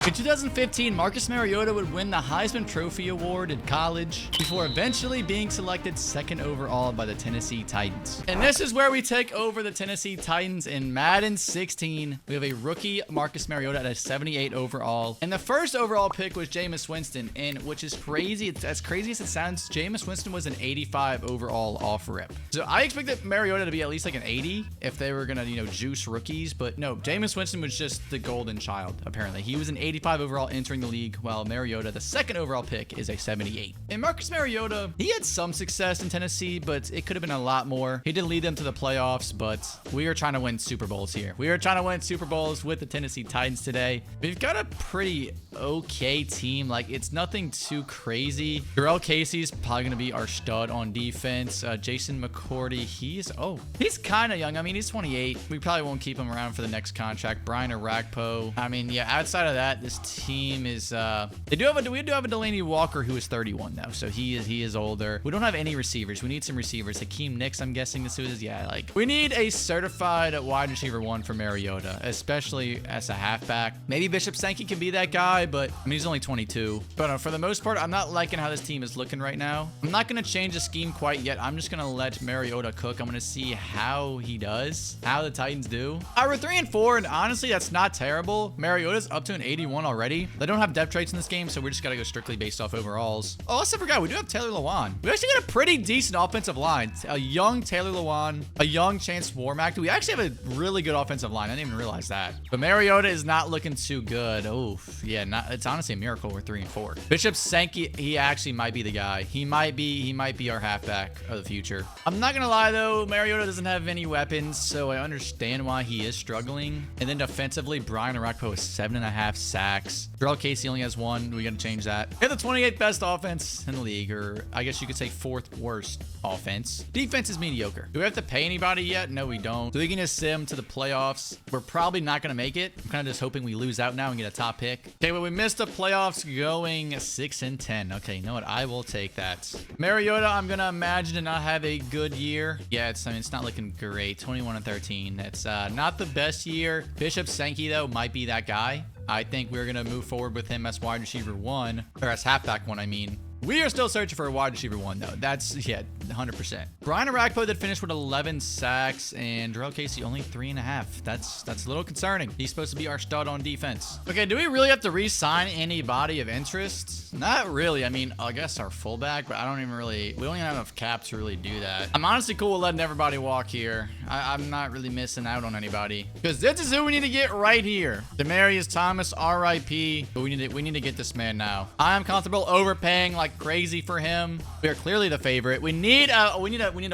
In 2015, Marcus Mariota would win the Heisman Trophy Award in college before eventually being selected second overall by the Tennessee Titans. And this is where we take over the Tennessee Titans in Madden 16. We have a rookie Marcus Mariota at a 78 overall. And the first overall pick was Jameis Winston, and which is crazy. It's as crazy as it sounds. Jameis Winston was an 85 overall off rip. So I expected Mariota to be at least like an 80 if they were gonna, juice rookies. But no, Jameis Winston was just the golden child, apparently. He was an 85 overall entering the league, while Mariota, the second overall pick, is a 78. And Marcus Mariota, he had some success in Tennessee, but it could have been a lot more. He did lead them to the playoffs, but we are trying to win Super Bowls here. We are trying to win Super Bowls with the Tennessee Titans today. We've got a pretty okay team. Like, it's nothing too crazy. Jarrell Casey's probably going to be our stud on defense. Jason McCourty, he's kind of young. I mean, he's 28. We probably won't keep him around for the next contract. Brian Arakpo. I mean, yeah, outside of that, this team is we do have a Delaney Walker who is 31 though, so he is older. We don't have any receivers. We need some receivers. Hakeem Nicks, I'm guessing this is, yeah, like we need a certified wide receiver 1 for Mariota, especially as a halfback. Maybe Bishop Sankey can be that guy, but I mean, he's only 22. But for the most part, I'm not liking how this team is looking right now. I'm not going to change the scheme quite yet. I'm just going to let Mariota cook. I'm going to see how he does, how the Titans do. We're 3-4, and honestly, that's not terrible. Mariota's up to an 81 already. They don't have depth traits in this game, so we're just got to go strictly based off overalls. Oh, also forgot, we do have Taylor Lewan. We actually got a pretty decent offensive line. A young Taylor Lewan, a young Chance Warmack. We actually have a really good offensive line. I didn't even realize that. But Mariota is not looking too good. Oh, yeah, it's honestly a miracle we're 3-4. Bishop Sankey, he actually might be the guy. He might be our halfback of the future. I'm not gonna lie though, Mariota doesn't have any weapons, so I understand why he is struggling. And then defensively, Brian Arakpo has 7.5 sacks. Jarrell Casey only has 1. We gotta change that. We have the 28th best offense in the league, or I guess you could say 4th worst offense. Defense is mediocre. Do we have to pay anybody yet? No, we don't. So we can just sim to the playoffs. We're probably not gonna make it. I'm kind of just hoping we lose out now and get a top pick. Okay, well, we missed the playoffs going 6-10. Okay, you know what? I will take that. Mariota, I'm gonna imagine to not have a good year. Yeah, it's not looking great. 21-13. It's not the best year. Bishop Sankey though might be that guy. I think we're gonna move forward with him as wide receiver 1, or as halfback 1, I mean. We are still searching for a wide receiver 1, though. That's, yeah, 100%. Brian Arakpo did finish with 11 sacks, and Jarrell Casey only 3.5. That's a little concerning. He's supposed to be our stud on defense. Okay, do we really have to re-sign anybody of interest? Not really. I mean, I guess our fullback, but we don't even have enough cap to really do that. I'm honestly cool with letting everybody walk here. I'm not really missing out on anybody, because this is who we need to get right here. Demaryius Thomas, RIP, but we need to get this man now. I am comfortable overpaying like crazy for him. We are clearly the favorite. We need a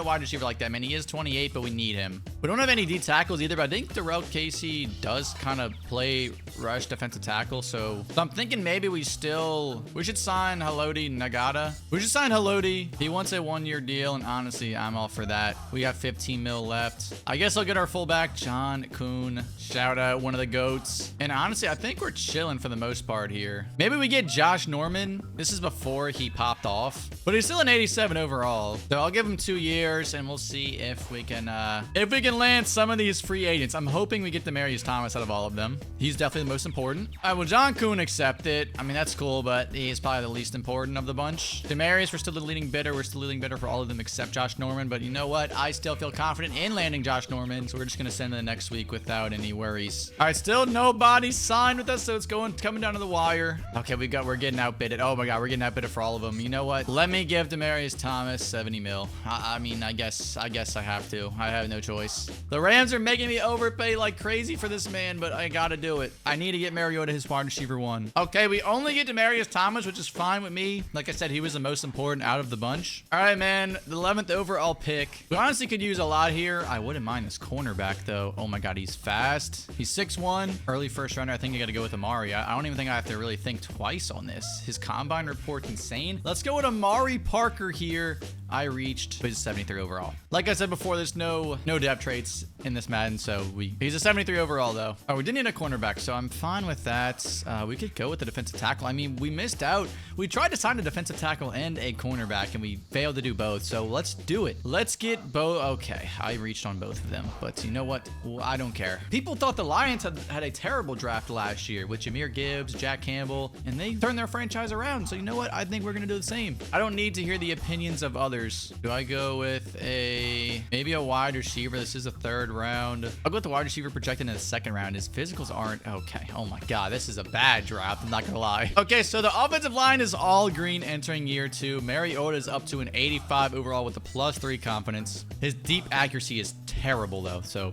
wide receiver like that, man. He is 28, but we need him. We don't have any D tackles either, but I think Jarrell Casey does kind of play rush defensive tackle, so I'm thinking maybe we should sign Haloti Nagata. We should sign Haloti. He wants a 1-year deal, and honestly, I'm all for that. We got 15 mil left. I guess I'll get our fullback, John Kuhn. Shout out, one of the GOATs. And honestly, I think we're chilling for the most part here. Maybe we get Josh Norman. This is before he popped off, but he's still an 87 overall. So I'll give him 2 years, and we'll see if we can land some of these free agents. I'm hoping we get Demaryius Thomas out of all of them. He's definitely the most important. All right, well, John Kuhn accept it. I mean, that's cool, but he's probably the least important of the bunch. Demaryius, we're still the leading bidder. We're still the leading bidder for all of them except Josh Norman. But you know what? I still feel confident in landing Josh Norman, so we're just gonna send him next week without any worries. All right, still nobody signed with us, so it's coming down to the wire. Okay, we're getting outbidded. Oh my God, we're getting outbidded for all of them. You know what? Let me give Demaryius Thomas 70 mil. I mean, I guess I have to. I have no choice. The Rams are making me overpay like crazy for this man, but I gotta do it. I need to get Mariota his wide receiver 1. Okay, we only get Demaryius Thomas, which is fine with me. Like I said, he was the most important out of the bunch. All right, man. The 11th overall pick. We honestly could use a lot here. I wouldn't mind this cornerback, though. Oh my God, he's fast. He's 6'1". Early first rounder. I think you got to go with Amari. I don't even think I have to really think twice on this. His combine report's insane. Let's go with Amari Parker here. I reached, but he's 73 overall. Like I said before, there's no depth traits in this Madden, so he's a 73 overall, though. Oh, we didn't need a cornerback, so I'm fine with that. We could go with the defensive tackle. I mean, we missed out. We tried to sign a defensive tackle and a cornerback, and we failed to do both, so let's do it. Let's get both. Okay, I reached on both of them, but you know what? Well, I don't care. People thought the Lions had a terrible draft last year with Jahmyr Gibbs, Jack Campbell, and they turned their franchise around, so you know what? I think we're going to do the same. I don't need to hear the opinions of others. Do I go with maybe a wide receiver? This is a 3rd round. I'll go with the wide receiver projected in the 2nd round. His physicals aren't okay. Oh my God, this is a bad draft. I'm not gonna lie. Okay, so the offensive line is all green entering year 2. Mariota is up to an 85 overall with a +3 confidence. His deep accuracy is terrible though, so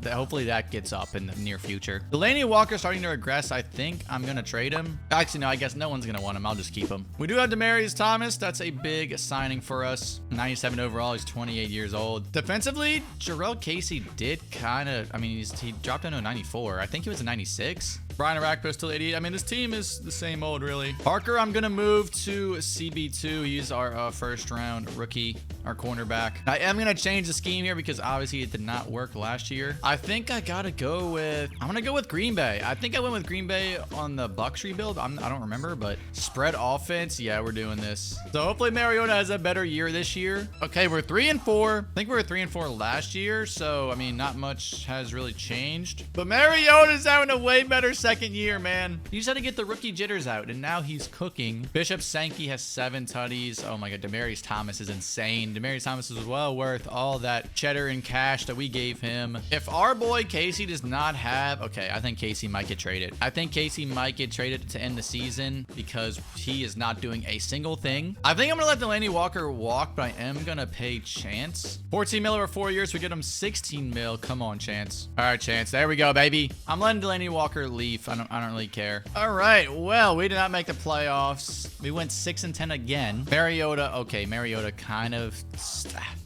hopefully that gets up in the near future. Delaney Walker starting to regress. I think I'm gonna trade him. Actually, no, I guess no one's gonna want him. I'll just keep him. We do have Demaryius Thomas. That's a big signing for us. 97 overall. He's 28 years old. Defensively, Jarrell Casey did kind of, I mean, he dropped into a 94. I think he was a 96. Brian Arakpo still 88. I mean, this team is the same old, really. Parker, I'm going to move to CB2. He's our 1st round rookie, our cornerback. I am going to change the scheme here because obviously it did not work last year. I think I got to go with, I'm going to go with Green Bay. I think I went with Green Bay on the Bucs rebuild. I don't remember, but spread offense. Yeah, we're doing this. So hopefully Mariota has a better year this year. Okay, we're 3-4. I think we were 3-4 last year. So, I mean, not much has really changed. But Mariota's having a way better 2nd year, man. You just had to get the rookie jitters out, and now he's cooking. Bishop Sankey has 7 tutties. Oh my God, Demaryius Thomas is insane. Demaryius Thomas is well worth all that cheddar and cash that we gave him. If our boy Casey does not have, okay, I think Casey might get traded. I think Casey might get traded to end the season because he is not doing a single thing. I think I'm gonna let Delaney Walker walk, but I am gonna pay Chance. 14 mil over 4 years. We get him 16 mil. Come on, Chance. All right, Chance. There we go, baby. I'm letting Delaney Walker leave. I don't really care. All right. Well, we did not make the playoffs. We went 6-10 again. Mariota. Okay, Mariota kind of.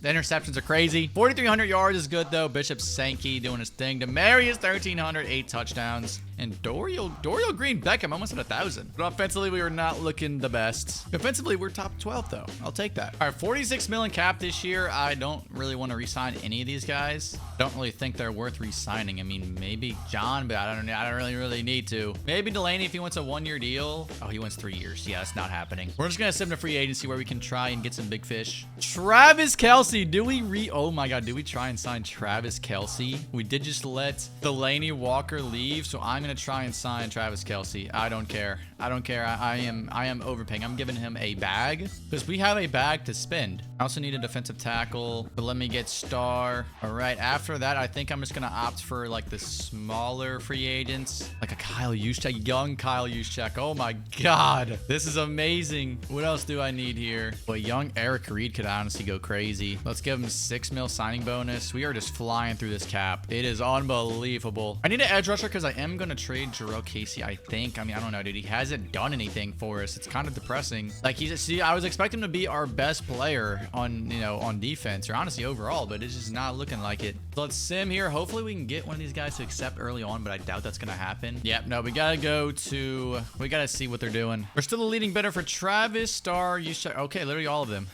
The interceptions are crazy. 4,300 yards is good though. Bishop Sankey doing his thing. Demaryius 1,300, 8 touchdowns. And Dorial Green Beckham almost at 1,000. But offensively, we were not looking the best. Defensively, we're top 12 though. I'll take that. All right, 46 million cap this year. I don't really want to re-sign any of these guys. Don't really think they're worth re-signing. I mean, maybe John, but I don't really need to. Maybe Delaney if he wants a 1-year deal. Oh, he wants 3 years. Yeah, that's not happening. We're just gonna send him to free agency where we can try and get some big fish. Travis Kelce. Oh my God, do we try and sign Travis Kelce? We did just let Delaney Walker leave, so I'm gonna try and sign Travis Kelce. I don't care. I don't care. I am overpaying. I'm giving him a bag because we have a bag to spend. I also need a defensive tackle, but let me get star. All right. After that, I think I'm just going to opt for like the smaller free agents, like a Kyle Juszczyk, young Kyle Juszczyk. Oh my God. This is amazing. What else do I need here? Well, young Eric Reed could honestly go crazy. Let's give him 6 mil signing bonus. We are just flying through this cap. It is unbelievable. I need an edge rusher because I am going to trade Jarrell Casey, I think. I mean, I don't know, dude. He hasn't done anything for us. It's kind of depressing. Like, I was expecting him to be our best player on defense, or honestly overall, but it's just not looking like it. So let's sim here. Hopefully we can get one of these guys to accept early on, but I doubt that's gonna happen. Yep, no, we gotta see what they're doing. We're still the leading bidder for Travis, Star, Juszczyk. Okay, literally all of them,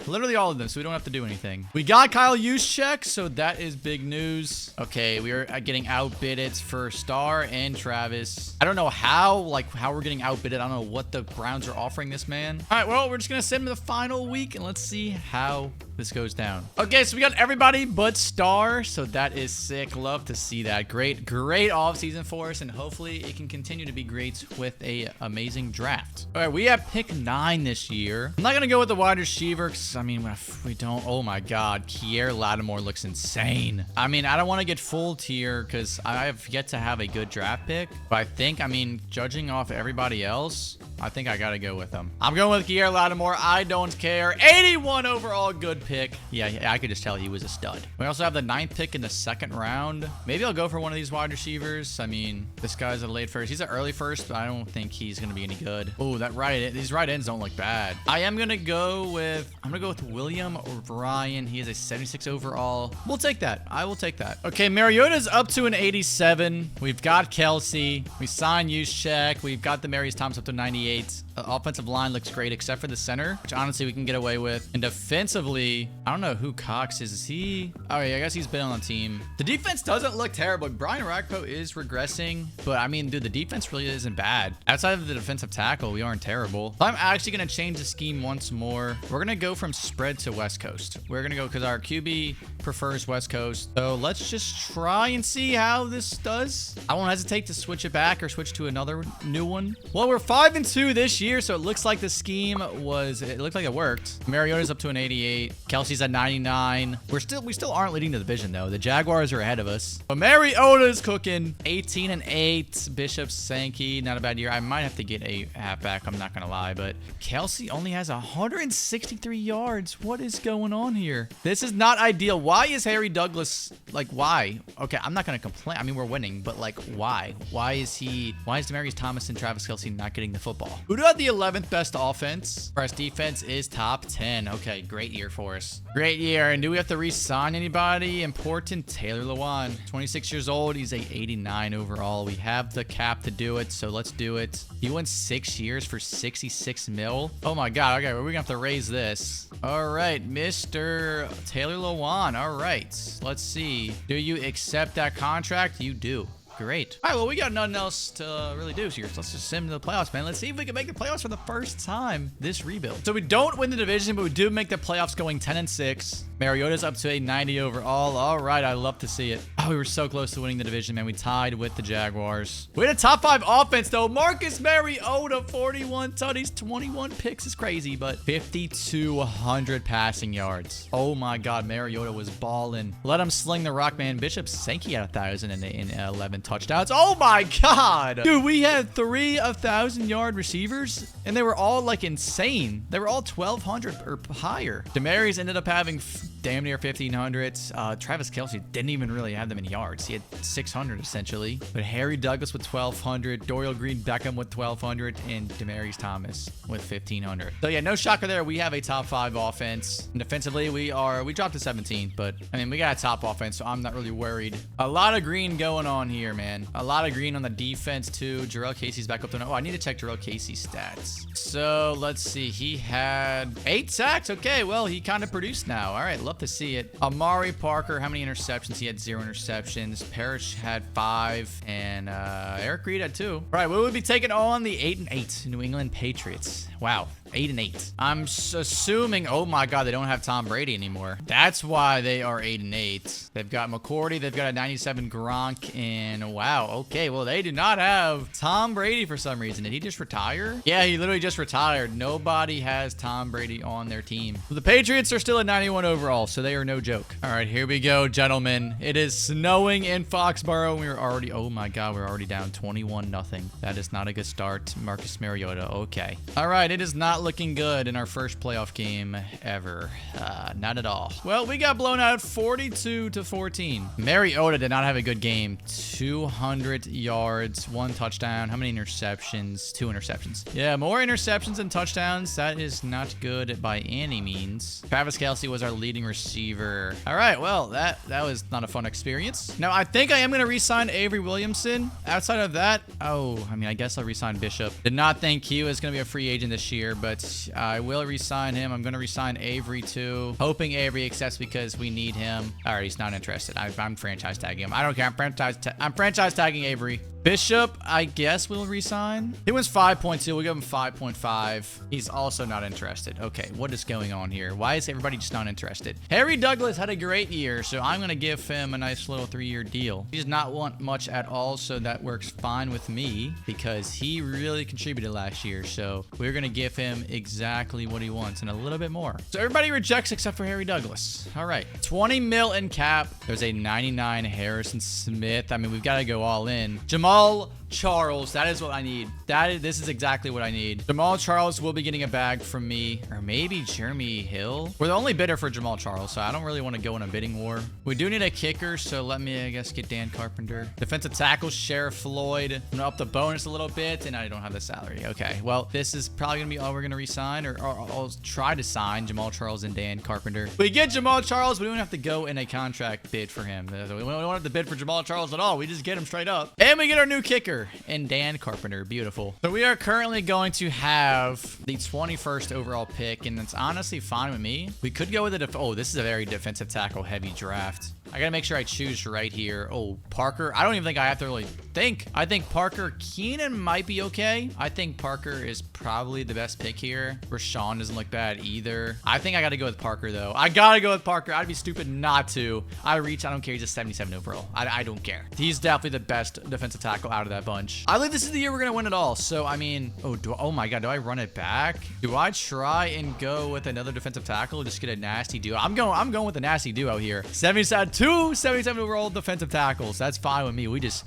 so we don't have to do anything. We got Kyle Juszczyk, so that is big news. Okay, we are getting outbidded for Star and Travis. I don't know how we're getting outbidded. I don't know what the Browns are offering this man. All right, well, we're just gonna send him to the final week and let's see how this goes down. Okay, so we got everybody but Star, so that is sick. Love to see that. Great offseason for us, and hopefully it can continue to be great with a amazing draft. All right, we have pick 9 this year. I'm not gonna go with the wide receiver because I mean, if we don't, oh my God, Kier Lattimore looks insane. I mean, I don't want to get full tier because I have yet to have a good draft pick, but I think, I mean, judging off everybody else, I think I gotta go with him. I'm going with Kier Lattimore. I don't care. 81 overall, good pick. Yeah, I could just tell he was a stud. We also have the 9th pick in the 2nd round. Maybe I'll go for one of these wide receivers. I mean, this guy's a late first. He's an early first, but I don't think he's gonna be any good. Oh, these right ends don't look bad. I'm gonna go with William O'Brien. He is a 76 overall. We'll take that. I will take that. Okay, Mariota's up to an 87. We've got Kelce. We signed Juszczyk. We've got Demaryius Thomas up to 98. 88. Offensive line looks great except for the center, which honestly we can get away with. And defensively, I don't know who Cox is. Is he? Oh yeah, I guess he's been on the team. The defense doesn't look terrible. Brian Rakpo is regressing, but I mean, dude, the defense really isn't bad. Outside of the defensive tackle, we aren't terrible. I'm actually going to change the scheme once more. We're going to go from spread to West Coast. We're going to go because our QB prefers West Coast. So let's just try and see how this does. I won't hesitate to switch it back or switch to another new one. Well, we're 5-2 this year, so it looks like the scheme it looked like it worked. Mariota's up to an 88. Kelsey's at 99. We still aren't leading the division though. The Jaguars are ahead of us. But Mariota's cooking. 18-8. Bishop Sankey, not a bad year. I might have to get a halfback, I'm not gonna lie, but Kelsey only has 163 yards. What is going on here? This is not ideal. Why is Harry Douglas, like, why? Okay, I'm not gonna complain. I mean, we're winning, but like, why? Why is Demaryius Thomas and Travis Kelsey not getting the football? Who do have the 11th best offense? Our defense is top 10. Okay, great year for us. Great year. And do we have to re-sign anybody important? Taylor Lewan, 26 years old. He's a 89 overall. We have the cap to do it, so let's do it. He went 6 years for 66 mil. Oh my God. Okay, we're gonna have to raise this. All right, Mr. Taylor Lewan. All right, let's see. Do you accept that contract? You do. Great. All right, well, we got nothing else to really do here. So let's just sim to the playoffs, man. Let's see if we can make the playoffs for the first time this rebuild. So we don't win the division, but we do make the playoffs going 10-6. Mariota's up to a 90 overall. All right, I love to see it. Oh, we were so close to winning the division, man. We tied with the Jaguars. We had a top 5 offense, though. Marcus Mariota, 41 tutties, 21 picks is crazy, but 5,200 passing yards. Oh my God, Mariota was balling. Let him sling the rock, man. Bishop Sankey had 1,011 touchdowns. Oh my God. Dude, we had 3 1,000-yard receivers, and they were all like insane. They were all 1,200 or higher. Demaryius ended up having damn near 1,500. Travis Kelsey didn't even really have them in yards. He had 600 essentially. But Harry Douglas with 1,200, Dorial Green Beckham with 1,200, and Demaryius Thomas with 1,500. So yeah, no shocker there. We have a top 5 offense. And defensively, we dropped to 17th, but I mean, we got a top offense, so I'm not really worried. A lot of green going on here, man. A lot of green on the defense too. Jarrell Casey's back up to, oh, I need to check Jarrell Casey's stats. So let's see. He had 8 sacks. Okay, well, he kind of produced now. All right, love to see it. Amari Parker, how many interceptions? He had 0 interceptions. Parrish had 5, and Eric Reed had 2. All right, we will be taking on the 8-8 New England Patriots. Wow. 8-8. I'm assuming, oh my God, they don't have Tom Brady anymore. That's why they are 8-8. They've got McCourty. They've got a 97 Gronk. And wow, okay, well, they do not have Tom Brady for some reason. Did he just retire? Yeah, he literally just retired. Nobody has Tom Brady on their team. The Patriots are still at 91 overall, so they are no joke. All right, here we go, gentlemen. It is snowing in Foxborough. We are already, oh my God, we're already down 21-0. That is not a good start. Marcus Mariota, okay. All right, it is not looking good in our first playoff game ever. Not at all. Well, we got blown out 42-14. Mariota did not have a good game. 200 yards, 1 touchdown. How many interceptions? 2 interceptions. Yeah, more interceptions than touchdowns. That is not good by any means. Travis Kelsey was our leading receiver. All right, well, that was not a fun experience. Now, I think I am going to re-sign Avery Williamson. Outside of that, oh, I mean, I guess I'll re-sign Bishop. Did not think he was going to be a free agent this year, but I will re-sign him. I'm going to re-sign Avery too. Hoping Avery accepts because we need him. All right, he's not interested. I'm franchise tagging him. I don't care. I'm franchise tagging Avery. Bishop, I guess we'll resign. He wins 5.2. We'll give him 5.5. He's also not interested. Okay, what is going on here? Why is everybody just not interested? Harry Douglas had a great year, so I'm going to give him a nice little 3-year deal. He does not want much at all, so that works fine with me because he really contributed last year. So we're going to give him exactly what he wants and a little bit more. So everybody rejects except for Harry Douglas. All right, 20 mil in cap. There's a 99 Harrison Smith. I mean, we've got to go all in. Jamal Charles, that is what I need. This is exactly what I need. Jamal Charles will be getting a bag from me, or maybe Jeremy Hill. We're the only bidder for Jamal Charles, so I don't really want to go in a bidding war. We do need a kicker, so let me, I guess, get Dan Carpenter. Defensive tackle, Sheriff Floyd. I'm gonna up the bonus a little bit, and I don't have the salary. Okay, well, this is probably gonna be all we're gonna re-sign, or I'll try to sign Jamal Charles and Dan Carpenter. We get Jamal Charles, but we don't have to go in a contract bid for him. We don't have to bid for Jamal Charles at all. We just get him straight up. And we get our new kicker. Carpenter and Dan Carpenter. Beautiful. So we are currently going to have the 21st overall pick, and it's honestly fine with me. We could go with a oh, this is a very defensive tackle heavy draft. I gotta make sure I choose right here. Oh, Parker. I don't even think I have to really think. I think Parker Keenan might be okay. I think Parker is probably the best pick here. Rashawn doesn't look bad either. I think I gotta go with Parker though. I gotta go with Parker. I'd be stupid not to. I don't care. He's a 77 overall. I don't care. He's definitely the best defensive tackle out of that bunch. I think this is the year we're gonna win it all. So I mean, oh my god, do I run it back? Do I try and go with another defensive tackle? Just get a nasty duo. I'm going with a nasty duo here. 2 77 overall defensive tackles. That's fine with me. We just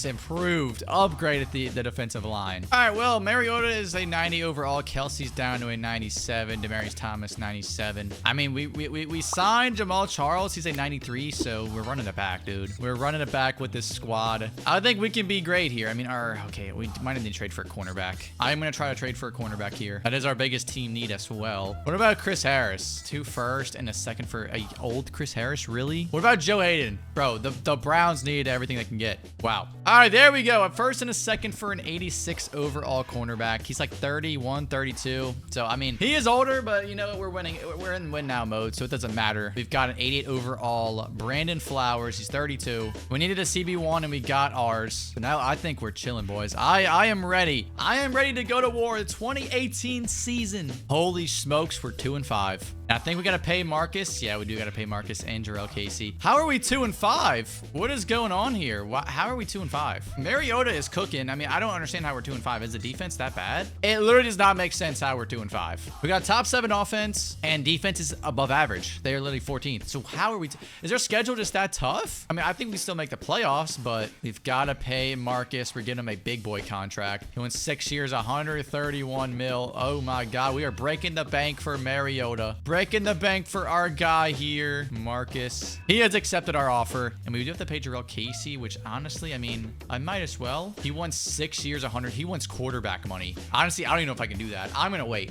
improved, upgraded the defensive line. All right, well, Mariota is a 90 overall. Kelsey's down to a 97. Demaryius Thomas 97. I mean, we signed Jamal Charles. He's a 93, so we're running it back, dude. We're running it back with this squad. I think we can be great here. I mean, okay, we might need to trade for a cornerback. I'm gonna try to trade for a cornerback here. That is our biggest team need as well. What about Chris Harris? 2 first and a second for a old Chris Harris, really? What about Joe Hayden? Bro, the Browns need everything they can get. Wow. All right, there we go. A first and a second for an 86 overall cornerback. He's like 31, 32. So, I mean, he is older, but you know, we're winning. We're in win now mode, so it doesn't matter. We've got an 88 overall Brandon Flowers. He's 32. We needed a CB1 and we got ours. So now I think we're chilling, boys. I am ready. I am ready to go to war. The 2018 season. Holy smokes, we're 2-5. I think we got to pay Marcus. Yeah, we do got to pay Marcus and Jarrell Casey. How are we 2-5? What is going on here? How are we 2-5? Mariota is cooking. I mean, I don't understand how we're 2-5. Is the defense that bad? It literally does not make sense how we're 2-5. We got top 7 offense and defense is above average. They are literally 14th. So how are we? Is our schedule just that tough? I mean, I think we still make the playoffs, but we've got to pay Marcus. We're getting him a big boy contract. He went 6 years, 131 mil. Oh my God, we are breaking the bank for Mariota. Breaking the bank for our guy here, Marcus. He has accepted our offer, and we do have to pay Jarrell Casey, which honestly, I mean, I might as well. He won 6 years, 100. He wants quarterback money. Honestly, I don't even know if I can do that. I'm gonna wait.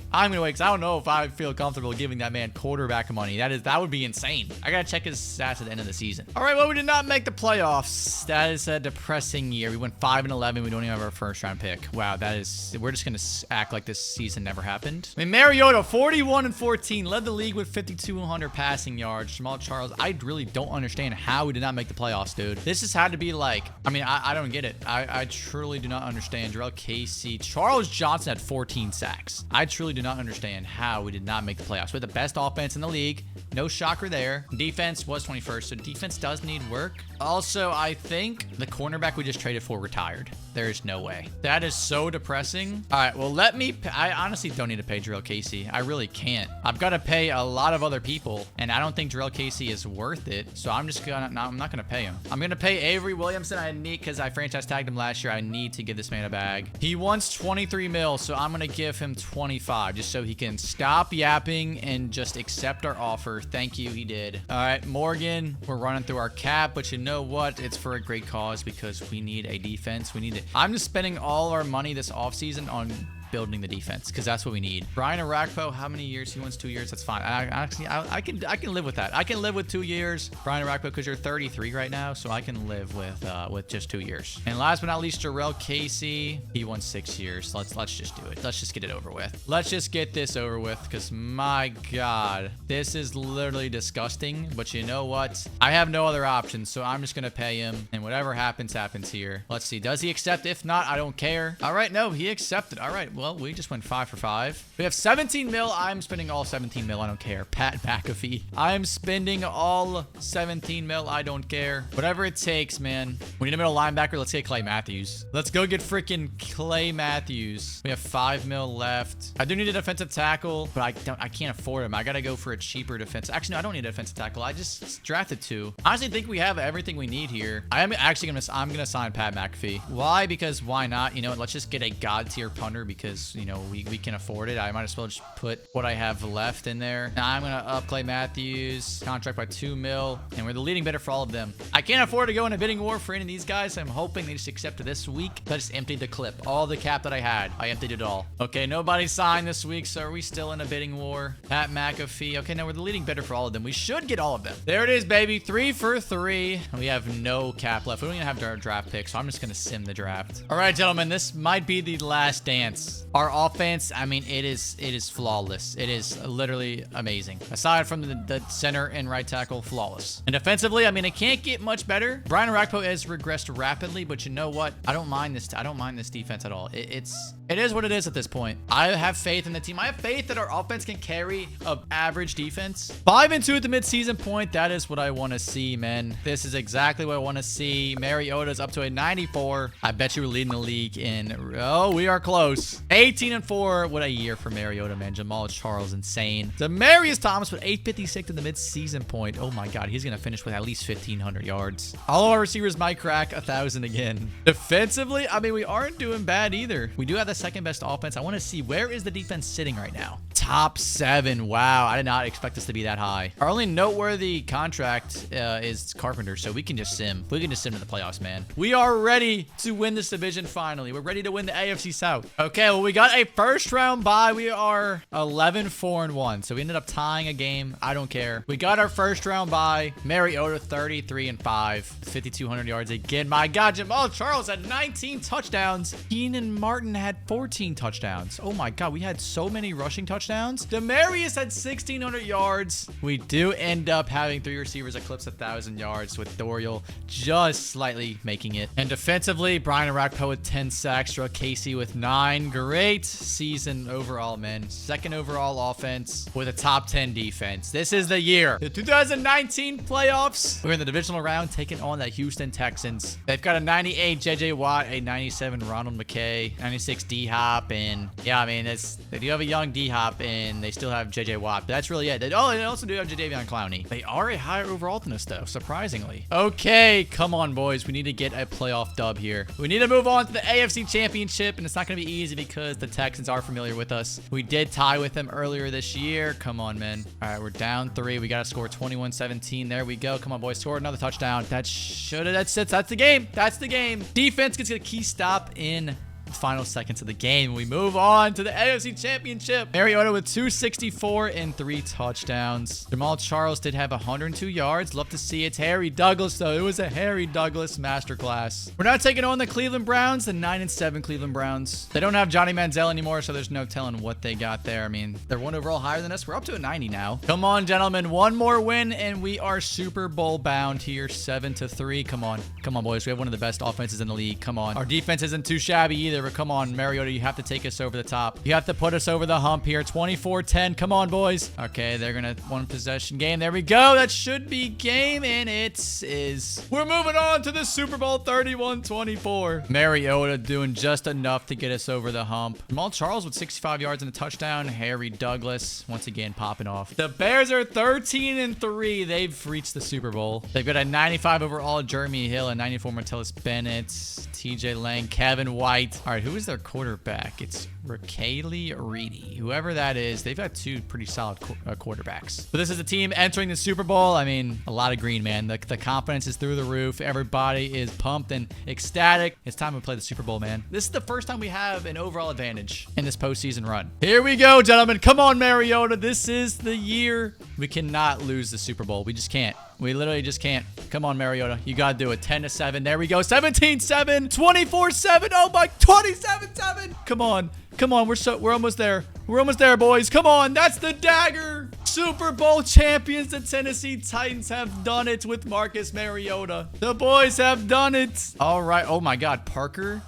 because I don't know if I feel comfortable giving that man quarterback money. That would be insane. I gotta check his stats at the end of the season. All right, well, we did not make the playoffs. That is a depressing year. We went 5-11. We don't even have our first round pick. Wow, we're just gonna act like this season never happened. I mean, Mariota, 41-14, led the league with 5,200 passing yards. Jamal Charles, I really don't understand how we did not make the playoffs, dude. This has had to be like, I mean, I don't get it. I truly do not understand. Jarrell Casey, Charles Johnson had 14 sacks. I truly do not understand how we did not make the playoffs. We're the best offense in the league. No shocker there. Defense was 21st, so defense does need work. Also, I think the cornerback we just traded for retired. There is no way. That is so depressing. All right, well, I honestly don't need to pay Jarrell Casey. I really can't. I've got to pay a lot of other people, and I don't think Jarrell Casey is worth it, so I'm not gonna pay him. I'm gonna pay Avery Williamson. I need, because I franchise tagged him last year. I need to give this man a bag. He wants 23 mil, so I'm gonna give him 25 just so he can stop yapping and just accept our offer. Thank you, he did. All right, Morgan, we're running through our cap, but you know what? It's for a great cause because we need a defense. We need it. I'm just spending all our money this offseason on building the defense because that's what we need. Brian Arakpo, how many years? He wants 2 years. That's fine. I can live with that. I can live with 2 years. Brian Arakpo, because you're 33 right now, so I can live with just 2 years. And last but not least, Jarrell Casey. He wants 6 years. Let's just do it. Let's just get it over with. Let's just get this over with because my God, this is literally disgusting. But you know what? I have no other options, so I'm just gonna pay him, and whatever happens, happens here. Let's see. Does he accept? If not, I don't care. All right, no, he accepted. All right, well, we just went 5 for 5. We have 17 mil. I'm spending all 17 mil. I don't care. Pat McAfee. I'm spending all 17 mil. I don't care. Whatever it takes, man. We need a middle linebacker. Let's get Clay Matthews. Let's go get freaking Clay Matthews. We have 5 mil left. I do need a defensive tackle, but I can't afford him. I gotta go for a cheaper defense. Actually, no, I don't need a defensive tackle. I just drafted 2. I honestly think we have everything we need here. I'm gonna sign Pat McAfee. Why? Because why not? You know, let's just get a god tier punter because because, you know, we can afford it. I might as well just put what I have left in there. Now I'm going to up Clay Matthews, contract by 2 mil, and we're the leading bidder for all of them. I can't afford to go in a bidding war for any of these guys. I'm hoping they just accept this week. I just emptied the clip. All the cap that I had, I emptied it all. Okay, nobody signed this week, so are we still in a bidding war? Pat McAfee. Okay, now we're the leading bidder for all of them. We should get all of them. There it is, baby. 3 for 3. We have no cap left. We don't even have our draft pick, so I'm just going to sim the draft. All right, gentlemen, this might be the last dance. Our offense, I mean, it is flawless. It is literally amazing. Aside from the center and right tackle, flawless. And defensively, I mean, it can't get much better. Brian Arakpo has regressed rapidly, but you know what? I don't mind this defense at all. It is what it is at this point. I have faith in the team. I have faith that our offense can carry an average defense. 5-2 at the midseason point. That is what I want to see, man. This is exactly what I want to see. Mariota's up to a 94. I bet you we're leading the league in... Oh, we are close. 18-4. What a year for Mariota, man. Jamal Charles, insane. Demaryius Thomas with 856 at the midseason point. Oh my God, he's going to finish with at least 1,500 yards. All of our receivers might crack 1,000 again. Defensively, I mean, we aren't doing bad either. We do have the second best offense. I want to see, where is the defense sitting right now? Top 7. Wow, I did not expect this to be that high. Our only noteworthy contract is Carpenter, so we can just sim. We can just sim to the playoffs, man. We are ready to win this division finally. We're ready to win the AFC South. Okay, well, we got a first round bye. We are 11-4-1, so we ended up tying a game. I don't care. We got our first round bye. Mariota 33-5, 5,200 yards again. My God, Jamal Charles had 19 touchdowns. Keenan Martin had 14 touchdowns. Oh my God, we had so many rushing touchdowns. Demaryius had 1,600 yards. We do end up having 3 receivers eclipse 1,000 yards, with Dorial just slightly making it. And defensively, Brian Arakpo with 10 sacks, Drew Casey with 9. Great season overall, man. Second overall offense with a top 10 defense. This is the year. The 2019 playoffs. We're in the divisional round taking on the Houston Texans. They've got a 98 JJ Watt, a 97 Ronald McKay, 96 D-Hop, and yeah, I mean, they do have a young D-Hop, and they still have JJ Watt, but that's really it. They also do have Jadeveon Clowney. They are a higher overall than us, though, surprisingly. Okay, come on, boys. We need to get a playoff dub here. We need to move on to the AFC Championship, and it's not going to be easy because the Texans are familiar with us. We did tie with them earlier this year. Come on, man. All right, we're down 3. We got to score 21-17. There we go. Come on, boys. Score another touchdown. That's the game. That's the game. Defense gets a key stop in final seconds of the game. We move on to the AFC Championship. Mariota with 264 and 3 touchdowns. Jamal Charles did have 102 yards. Love to see it. Harry Douglas, though. It was a Harry Douglas masterclass. We're not taking on the Cleveland Browns, the 9-7 Cleveland Browns. They don't have Johnny Manziel anymore, so there's no telling what they got there. I mean, they're 1 overall higher than us. We're up to a 90 now. Come on, gentlemen. 1 more win, and we are Super Bowl bound here. 7-3. Come on. Come on, boys. We have one of the best offenses in the league. Come on. Our defense isn't too shabby either. But come on, Mariota, you have to take us over the top. You have to put us over the hump here. 24-10. Come on, boys. Okay, they're going to 1 possession game. There we go. That should be game, and it is. We're moving on to the Super Bowl 31-24. Mariota doing just enough to get us over the hump. Jamal Charles with 65 yards and a touchdown. Harry Douglas once again popping off. The Bears are 13-3. They've reached the Super Bowl. They've got a 95 overall Jeremy Hill, a 94 Martellus Bennett, TJ Lang, Kevin White. All right, who is their quarterback? It's Rakeli Reedy. Whoever that is, they've got 2 pretty solid quarterbacks. But this is a team entering the Super Bowl. I mean, a lot of green, man. The confidence is through the roof. Everybody is pumped and ecstatic. It's time to play the Super Bowl, man. This is the first time we have an overall advantage in this postseason run. Here we go, gentlemen. Come on, Mariota. This is the year. We cannot lose the Super Bowl. We just can't. We literally just can't. Come on, Mariota. You got to do it. 10-7. There we go. 17-7. 24-7. Oh, my. 27-7. Come on. Come on. We're almost there. We're almost there, boys. Come on. That's the dagger. Super Bowl champions. The Tennessee Titans have done it with Marcus Mariota. The boys have done it. All right. Oh, my God. Parker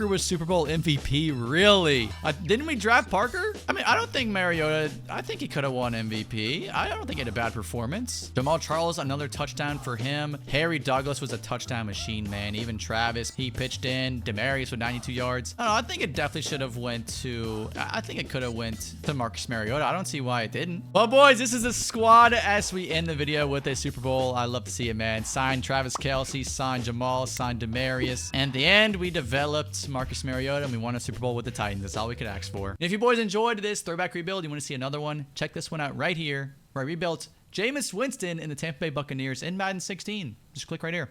was Super Bowl MVP. Really? Didn't we draft Parker? I mean, I don't think Mariota, I think he could have won MVP. I don't think he had a bad performance. Jamal Charles, another touchdown for him. Harry Douglas was a touchdown machine, man. Even Travis, he pitched in. Demaryius with 92 yards. I don't know. I think it definitely should have I think it could have went to Marcus Mariota. I don't see why it didn't. Well, boys, this is a squad as we end the video with a Super Bowl. I love to see it, man. Sign Travis Kelce, sign Jamal, sign Demaryius. And at the end, we develop rebuilt Marcus Mariota, and we won a Super Bowl with the Titans. That's all we could ask for. And if you boys enjoyed this throwback rebuild, you want to see another one, check this one out right here, where I rebuilt Jameis Winston in the Tampa Bay Buccaneers in Madden 16. Just click right here.